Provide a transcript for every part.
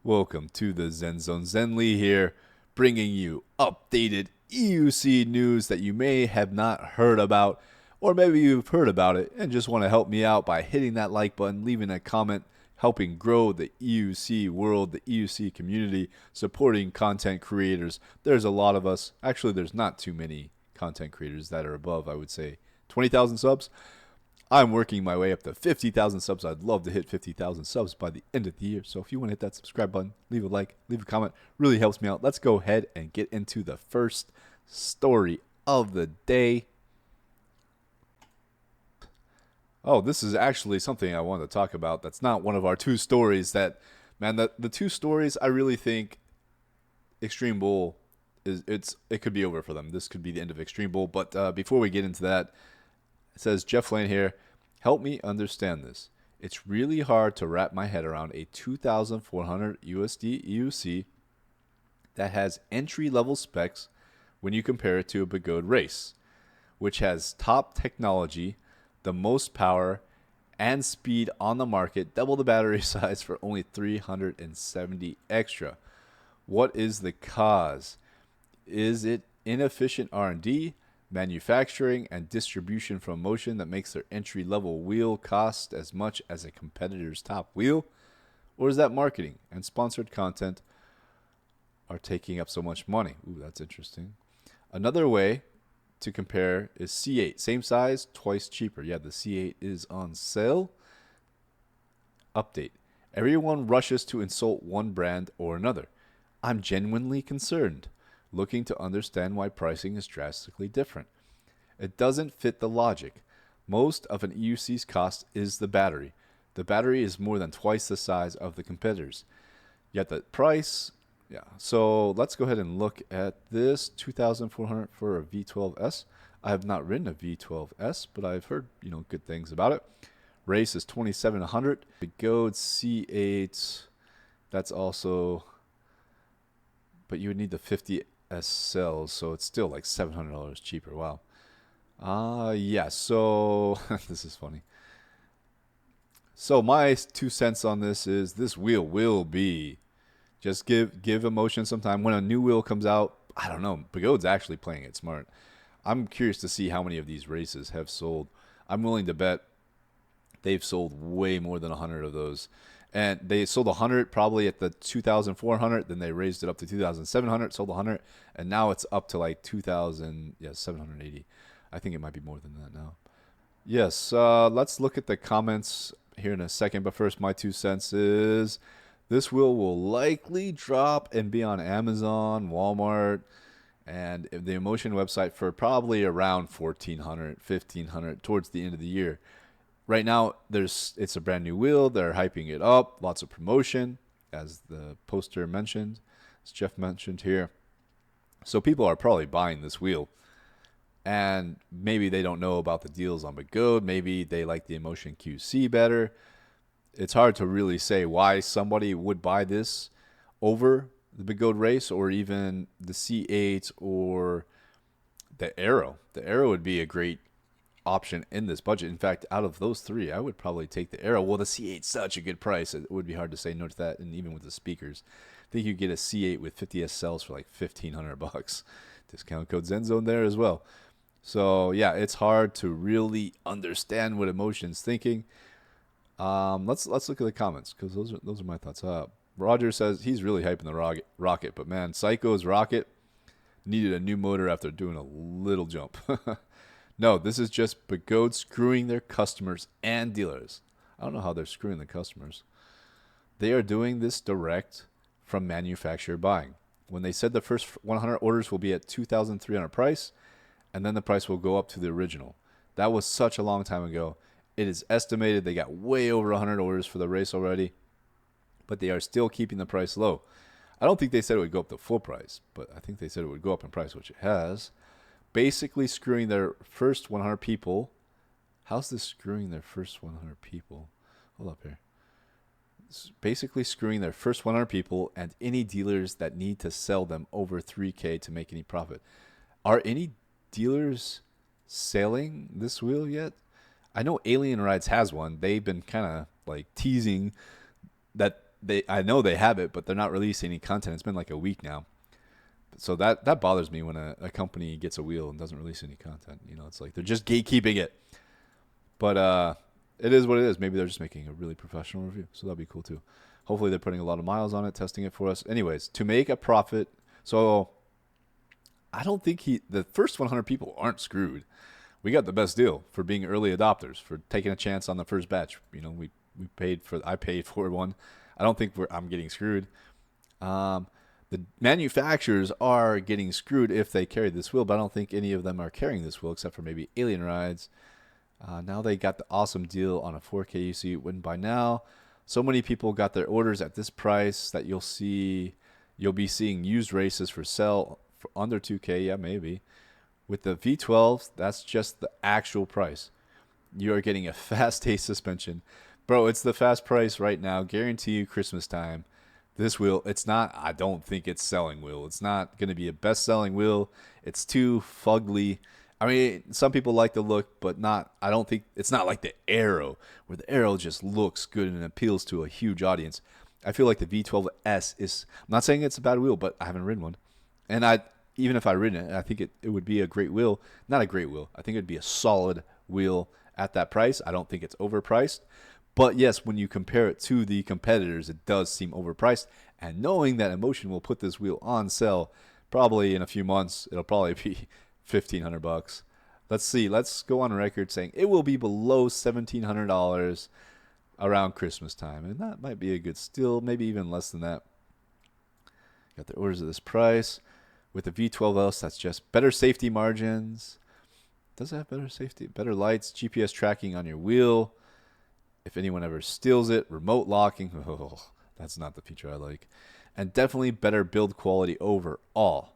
Welcome to the Zen Zone. Zen Lee here, bringing you updated EUC news that you may have not heard about, or maybe you've heard about it and just want to help me out by hitting that like button, leaving a comment, helping grow the EUC world, the EUC community, supporting content creators. There's a lot of us. Actually, there's not too many content creators that are above, I would say, 20,000 subs. I'm working my way up to 50,000 subs. I'd love to hit 50,000 subs by the end of the year. So if you want to hit that subscribe button, leave a like, leave a comment, really helps me out. Let's go ahead and get into the first story of the day. Oh, this is actually something I wanted to talk about. That's not one of our two stories. The two stories I really think Extreme Bull it could be over for them. This could be the end of Extreme Bull. But before we get into that, it says Jeff Lane here, help me understand this. It's really hard to wrap my head around a 2,400 USD EUC that has entry-level specs when you compare it to a Begode race, which has top technology, the most power, and speed on the market, double the battery size for only 370 extra. What is the cause? Is it inefficient R&D? Manufacturing and distribution from Motion that makes their entry-level wheel cost as much as a competitor's top wheel? Or is that marketing and sponsored content are taking up so much money? Ooh, that's interesting. Another way to compare is C8. Same size, twice cheaper. Yeah, the C8 is on sale. Update. Everyone rushes to insult one brand or another. I'm genuinely concerned, looking to understand why pricing is drastically different. It doesn't fit the logic. Most of an EUC's cost is the battery. The battery is more than twice the size of the competitors. Yet the price, yeah. So let's go ahead and look at this 2,400 for a V12S. I have not ridden a V12S, but I've heard, good things about it. Race is 2,700. Begode C8, that's also, but you would need the 50 S cells, so it's still like $700 cheaper. Wow. Yeah, so this is funny. So my 2 cents on this is this wheel will be, just give Emotion some time. When a new wheel comes out, I don't know, Begode's actually playing it smart. I'm curious to see how many of these races have sold. I'm willing to bet they've sold way more than 100 of those. And they sold 100 probably at the 2,400. Then they raised it up to 2,700, sold 100. And now it's up to like 2,780. I think it might be more than that now. Yes, let's look at the comments here in a second. But first, my 2 cents is this wheel will likely drop and be on Amazon, Walmart, and the Inmotion website for probably around 1,400, 1,500 towards the end of the year. Right now, it's a brand new wheel. They're hyping it up. Lots of promotion, as the poster mentioned, as Jeff mentioned here. So people are probably buying this wheel. And maybe they don't know about the deals on Begode. Maybe they like the Inmotion QC better. It's hard to really say why somebody would buy this over the Begode race or even the C8 or the Aero. The Aero would be a great option in this budget. In fact, out of those three, I would probably take the Aero. Well, the C8 is such a good price. It would be hard to say no to that, and even with the speakers. I think you get a C8 with 50S cells for like $1,500. Discount code ZenZone there as well. So, yeah, it's hard to really understand what Emotion's thinking. Let's look at the comments, because those are my thoughts. Roger says he's really hyping the rocket, but man, Psycho's rocket needed a new motor after doing a little jump. No, this is just Begode screwing their customers and dealers. I don't know how they're screwing the customers. They are doing this direct from manufacturer buying. When they said the first 100 orders will be at $2,300 price, and then the price will go up to the original. That was such a long time ago. It is estimated they got way over 100 orders for the race already, but they are still keeping the price low. I don't think they said it would go up to full price, but I think they said it would go up in price, which it has. Basically screwing their first 100 people. How's this screwing their first 100 people? Hold up here. It's basically screwing their first 100 people and any dealers that need to sell them over $3,000 to make any profit. Are any dealers selling this wheel yet? I know Alien Rides has one. They've been kind of like teasing that I know they have it, but they're not releasing any content. It's been like a week now. So that bothers me when a company gets a wheel and doesn't release any content. You know, it's like they're just gatekeeping it. But it is what it is. Maybe they're just making a really professional review. So that'd be cool too. Hopefully they're putting a lot of miles on it, testing it for us. Anyways, to make a profit. So I don't think the first 100 people aren't screwed. We got the best deal for being early adopters, for taking a chance on the first batch. You know, I paid for one. I don't think I'm getting screwed. The manufacturers are getting screwed if they carry this wheel, but I don't think any of them are carrying this wheel except for maybe Alien Rides. Now they got the awesome deal on a 4K EUC. When by now, so many people got their orders at this price that you'll be seeing used races for sale for under 2K. Yeah, maybe. With the V12s, that's just the actual price. You are getting a fast A suspension. Bro, it's the fast price right now. Guarantee you Christmas time. This wheel, I don't think it's selling wheel. It's not going to be a best-selling wheel. It's too fugly. I mean, some people like the look, but I don't think, it's not like the Aero, where the Aero just looks good and appeals to a huge audience. I feel like the V12S I'm not saying it's a bad wheel, but I haven't ridden one. And even if I ridden it, I think it would be a great wheel. Not a great wheel. I think it would be a solid wheel at that price. I don't think it's overpriced. But yes, when you compare it to the competitors, it does seem overpriced. And knowing that Inmotion will put this wheel on sale, probably in a few months, it'll probably be $1,500. Let's see. Let's go on record saying it will be below $1,700 around Christmas time. And that might be a good steal, maybe even less than that. Got the orders at this price. With the V12S, that's just better safety margins. Does it have better safety? Better lights, GPS tracking on your wheel. If anyone ever steals it, remote locking. Oh, that's not the feature I like. And definitely better build quality overall.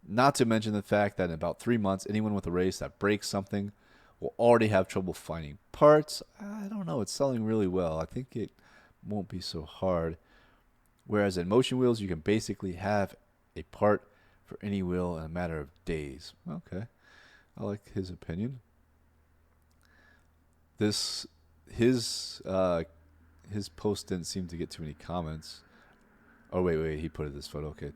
Not to mention the fact that in about 3 months, anyone with a race that breaks something will already have trouble finding parts. I don't know. It's selling really well. I think it won't be so hard. Whereas in Motion wheels, you can basically have a part for any wheel in a matter of days. Okay. I like his opinion. His post didn't seem to get too many comments. Oh wait, he put it this photo. Okay,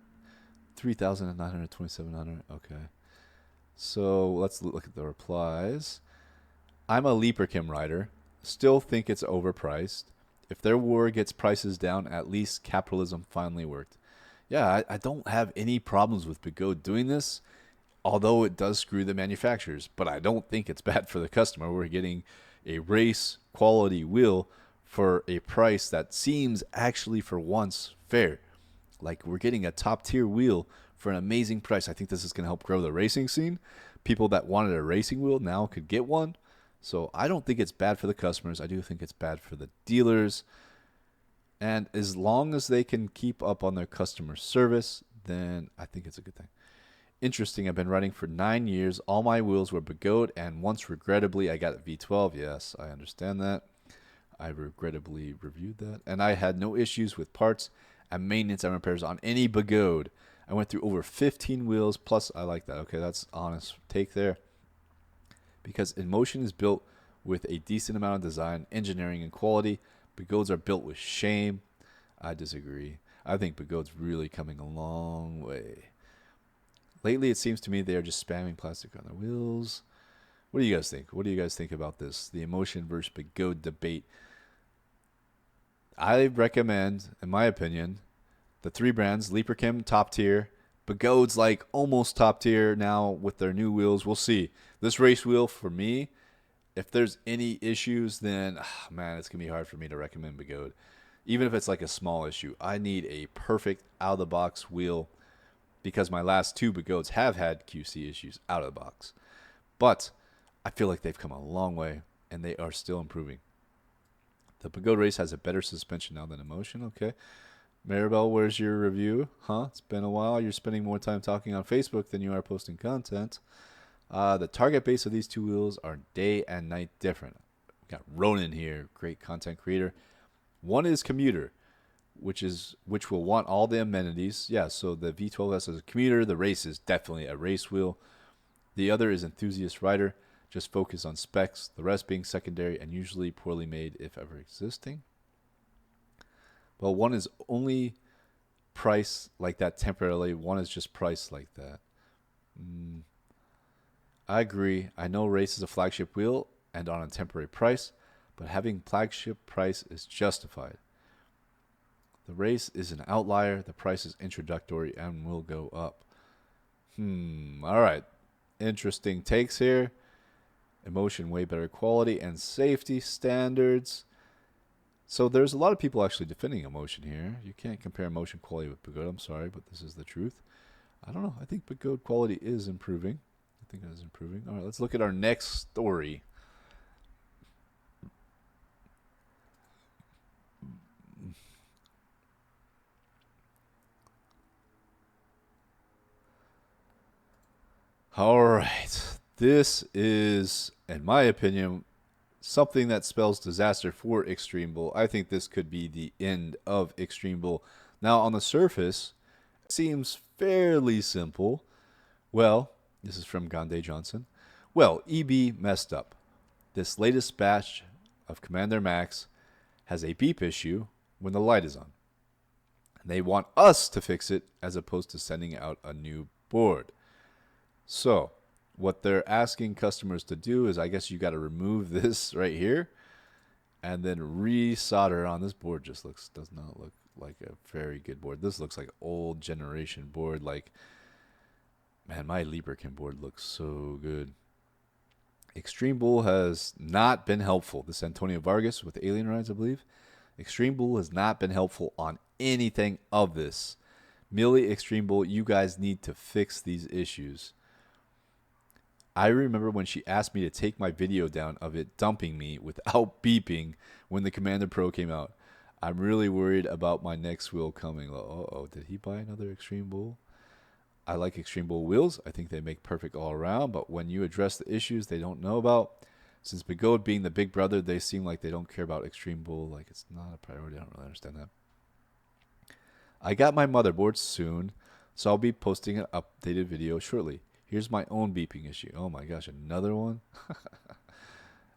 3,900, 2,700. Okay, so let's look at the replies. I'm a Leaperkim rider. Still think it's overpriced. If their war gets prices down, at least capitalism finally worked. Yeah, I don't have any problems with Begode doing this, although it does screw the manufacturers. But I don't think it's bad for the customer. We're getting a race quality wheel for a price that seems actually for once fair. Like we're getting a top tier wheel for an amazing price. I think this is going to help grow the racing scene. People that wanted a racing wheel now could get one. So I don't think it's bad for the customers. I do think it's bad for the dealers. And as long as they can keep up on their customer service, then I think it's a good thing. Interesting. I've been riding for 9 years. All my wheels were Begode, and once regrettably I got a V12. Yes, I understand that. I regrettably reviewed that, and I had no issues with parts and maintenance and repairs on any Begode. I went through over 15 wheels. Plus, I like that. Okay, that's honest take there. Because Inmotion is built with a decent amount of design, engineering, and quality. Begodes are built with shame. I disagree. I think Begode's really coming a long way. Lately, it seems to me they are just spamming plastic on their wheels. What do you guys think? What do you guys think about this? The Inmotion versus Begode debate. I recommend, in my opinion, the 3 brands. Leaperkim, top tier. Begode's like almost top tier now with their new wheels. We'll see. This race wheel, for me, if there's any issues, then, man, it's going to be hard for me to recommend Begode. Even if it's like a small issue. I need a perfect out-of-the-box wheel, because my last 2 Begodes have had QC issues out of the box. But I feel like they've come a long way, and they are still improving. The Begode race has a better suspension now than Inmotion. Okay. Maribel, where's your review? Huh? It's been a while. You're spending more time talking on Facebook than you are posting content. The target base of these 2 wheels are day and night different. We got Ronan here, great content creator. One is commuter, which will want all the amenities. Yeah, so the V12S is a commuter. The race is definitely a race wheel. The other is enthusiast rider, just focus on specs, the rest being secondary and usually poorly made if ever existing. Well, one is only priced like that temporarily. One is just priced like that. Mm, I agree. I know Race is a flagship wheel and on a temporary price, but having flagship price is justified. The Race is an outlier. The price is introductory and will go up. All right. Interesting takes here. Inmotion, way better quality and safety standards. So there's a lot of people actually defending Inmotion here. You can't compare Inmotion quality with Pagode. I'm sorry, but this is the truth. I don't know. I think Pagode quality is improving. I think it is improving. All right, let's look at our next story. All right. This is, in my opinion, something that spells disaster for Extreme Bull. I think this could be the end of Extreme Bull. Now, on the surface, it seems fairly simple. Well, this is from Gande Johnson. Well, EB messed up. This latest batch of Commander Max has a beep issue when the light is on. And they want us to fix it as opposed to sending out a new board. So, what they're asking customers to do is, I guess you got to remove this right here and then re-solder on. This board just does not look like a very good board. This looks like old generation board. Like, man, my Lieberkin board looks so good. Extreme Bull has not been helpful. This Antonio Vargas with Alien Rides, I believe. Extreme Bull has not been helpful on anything of this. Merely Extreme Bull, you guys need to fix these issues. I remember when she asked me to take my video down of it dumping me without beeping when the Commander Pro came out. I'm really worried about my next wheel coming. Uh-oh, did he buy another Extreme Bull? I like Extreme Bull wheels. I think they make perfect all around, but when you address the issues they don't know about, since Pagode being the big brother, they seem like they don't care about Extreme Bull. Like, it's not a priority. I don't really understand that. I got my motherboard soon, so I'll be posting an updated video shortly. Here's my own beeping issue. Oh my gosh, another one?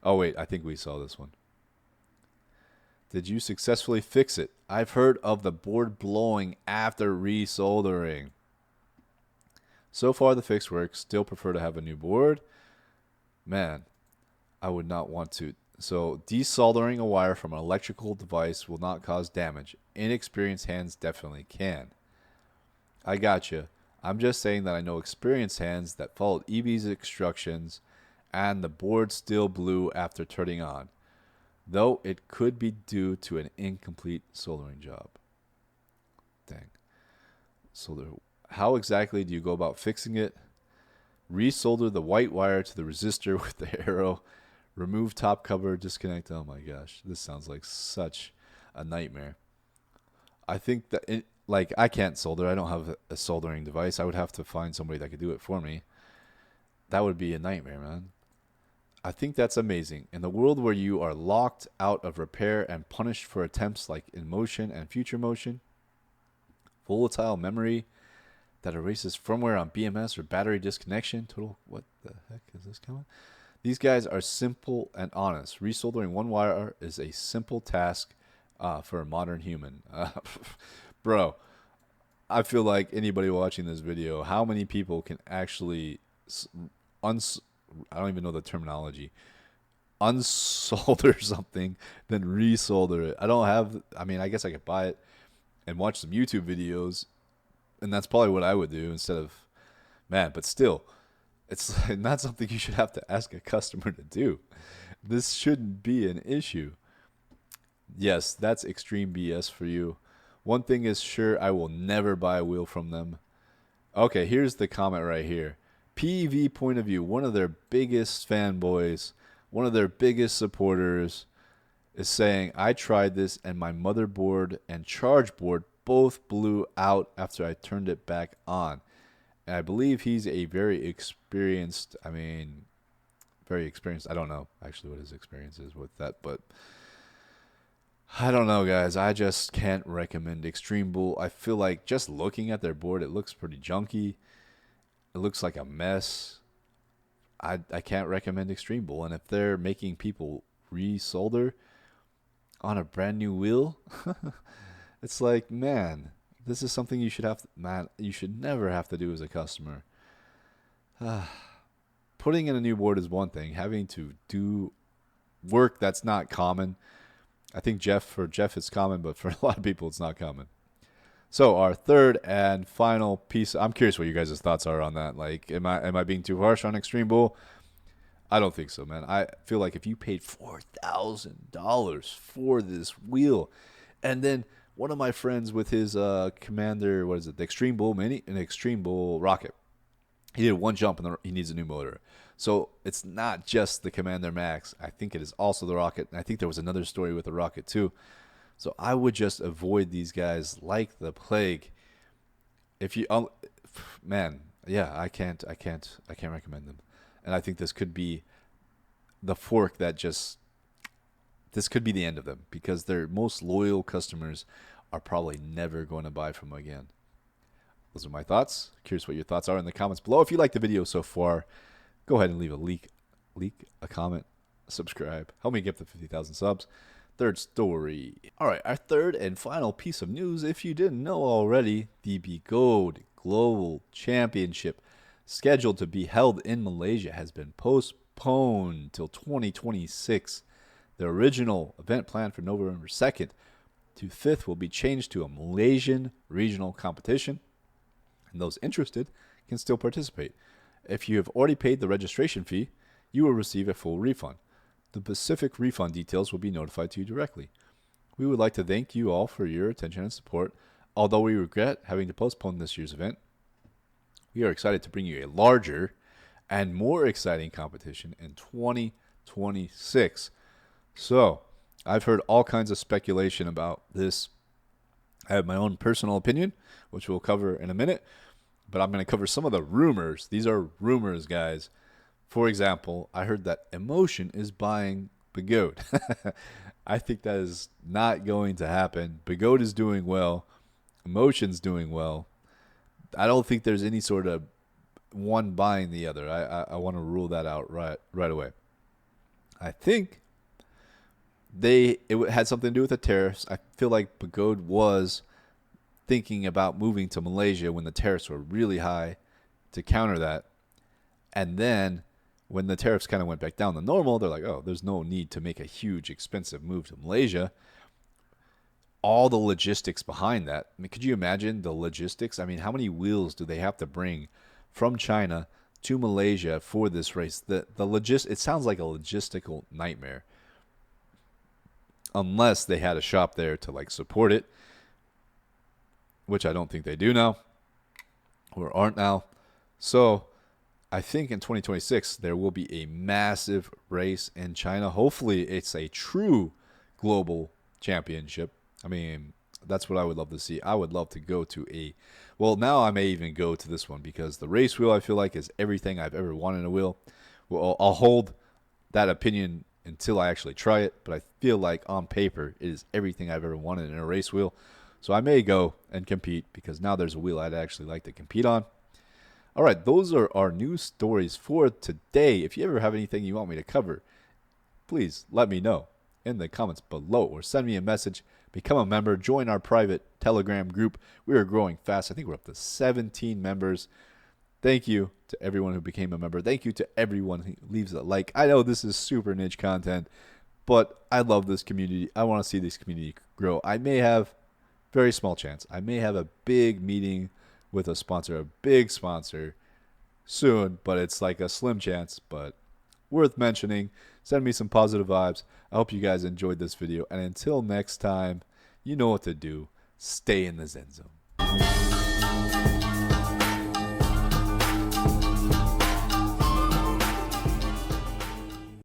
Oh wait, I think we saw this one. Did you successfully fix it? I've heard of the board blowing after resoldering. So far the fix works. Still prefer to have a new board. Man, I would not want to. So desoldering a wire from an electrical device will not cause damage. Inexperienced hands definitely can. I gotcha. I'm just saying that I know experienced hands that followed EB's instructions and the board still blew after turning on, though it could be due to an incomplete soldering job. Dang. How exactly do you go about fixing it? Resolder the white wire to the resistor with the arrow. Remove top cover, disconnect. Oh my gosh, this sounds like such a nightmare. I think that I can't solder. I don't have a soldering device. I would have to find somebody that could do it for me. That would be a nightmare, man. I think that's amazing. In the world where you are locked out of repair and punished for attempts like Inmotion and Future Motion, volatile memory that erases firmware on BMS or battery disconnection, what the heck is this coming? These guys are simple and honest. Resoldering one wire is a simple task for a modern human. Bro, I feel like anybody watching this video, how many people can actually I don't even know the terminology, unsolder something, then resolder it? I guess I could buy it and watch some YouTube videos, and that's probably what I would do instead of, man, but still, it's not something you should have to ask a customer to do. This shouldn't be an issue. Yes, that's extreme BS for you. One thing is sure, I will never buy a wheel from them. Okay, here's the comment right here. PEV point of view, one of their biggest fanboys, one of their biggest supporters is saying, I tried this and my motherboard and charge board both blew out after I turned it back on. And I believe he's a very experienced, I don't know actually what his experience is with that, but I don't know, guys. I just can't recommend Extreme Bull. I feel like just looking at their board, it looks pretty junky. It looks like a mess. I can't recommend Extreme Bull. And if they're making people resolder on a brand new wheel, It's like, man, this is something you should have, man, you should never have to do as a customer. Putting in a new board is one thing. Having to do work that's not common. I think for Jeff it's common, but for a lot of people it's not common. So our third and final piece, I'm curious what you guys' thoughts are on that. Like, am I being too harsh on Extreme Bull? I don't think so, man. I feel like if you paid $4,000 for this wheel, and then one of my friends with his Commander, what is it, the Extreme Bull Mini and Extreme Bull Rocket, he did one jump and he needs a new motor. So it's not just the Commander Max. I think it is also the Rocket. And I think there was another story with the Rocket too. So I would just avoid these guys like the plague. If you, man, yeah, I can't recommend them. And I think this could be the fork that this could be the end of them, because their most loyal customers are probably never going to buy from them again. Those are my thoughts. Curious what your thoughts are in the comments below. If you like the video so far, go ahead and leave a comment, subscribe. Help me get to 50,000 subs. Third story. All right, our third and final piece of news, if you didn't know already, the Begode Global Championship, scheduled to be held in Malaysia, has been postponed till 2026. The original event planned for November 2nd to 5th will be changed to a Malaysian regional competition, and those interested can still participate. If you have already paid the registration fee, you will receive a full refund. The specific refund details will be notified to you directly. We would like to thank you all for your attention and support. Although we regret having to postpone this year's event, we are excited to bring you a larger and more exciting competition in 2026. So, I've heard all kinds of speculation about this. I have my own personal opinion, which we'll cover in a minute, but I'm going to cover some of the rumors. These are rumors, guys. For example, I heard that Inmotion is buying Begode. I think that is not going to happen. Begode is doing well. Inmotion's doing well. I don't think there's any sort of one buying the other. I want to rule that out right away. I think it had something to do with the tariffs. I feel like Begode was thinking about moving to Malaysia when the tariffs were really high to counter that. And then when the tariffs kind of went back down to normal, they're like, oh, there's no need to make a huge, expensive move to Malaysia. All the logistics behind that. I mean, could you imagine the logistics? I mean, how many wheels do they have to bring from China to Malaysia for this race? It sounds like a logistical nightmare. Unless they had a shop there to like support it, which I don't think they do now or aren't now. So I think in 2026 there will be a massive race in China. Hopefully it's a true global championship. I mean, that's what I would love to see. I would love to go to now I may even go to this one, because the race wheel I feel like is everything I've ever wanted in a wheel. Well, I'll hold that opinion until I actually try it, but I feel like on paper it is everything I've ever wanted in a race wheel. So I may go and compete, because now there's a wheel I'd actually like to compete on. All right, those are our news stories for today. If you ever have anything you want me to cover, please let me know in the comments below, or send me a message. Become a member. Join our private Telegram group. We are growing fast. I think we're up to 17 members. Thank you to everyone who became a member. Thank you to everyone who leaves a like. I know this is super niche content, but I love this community. I want to see this community grow. I may have, very small chance, I may have a big meeting with a big sponsor soon, but it's like a slim chance, but worth mentioning. Send me some positive vibes. I hope you guys enjoyed this video, and until next time, you know what to do. Stay in the Zen Zone.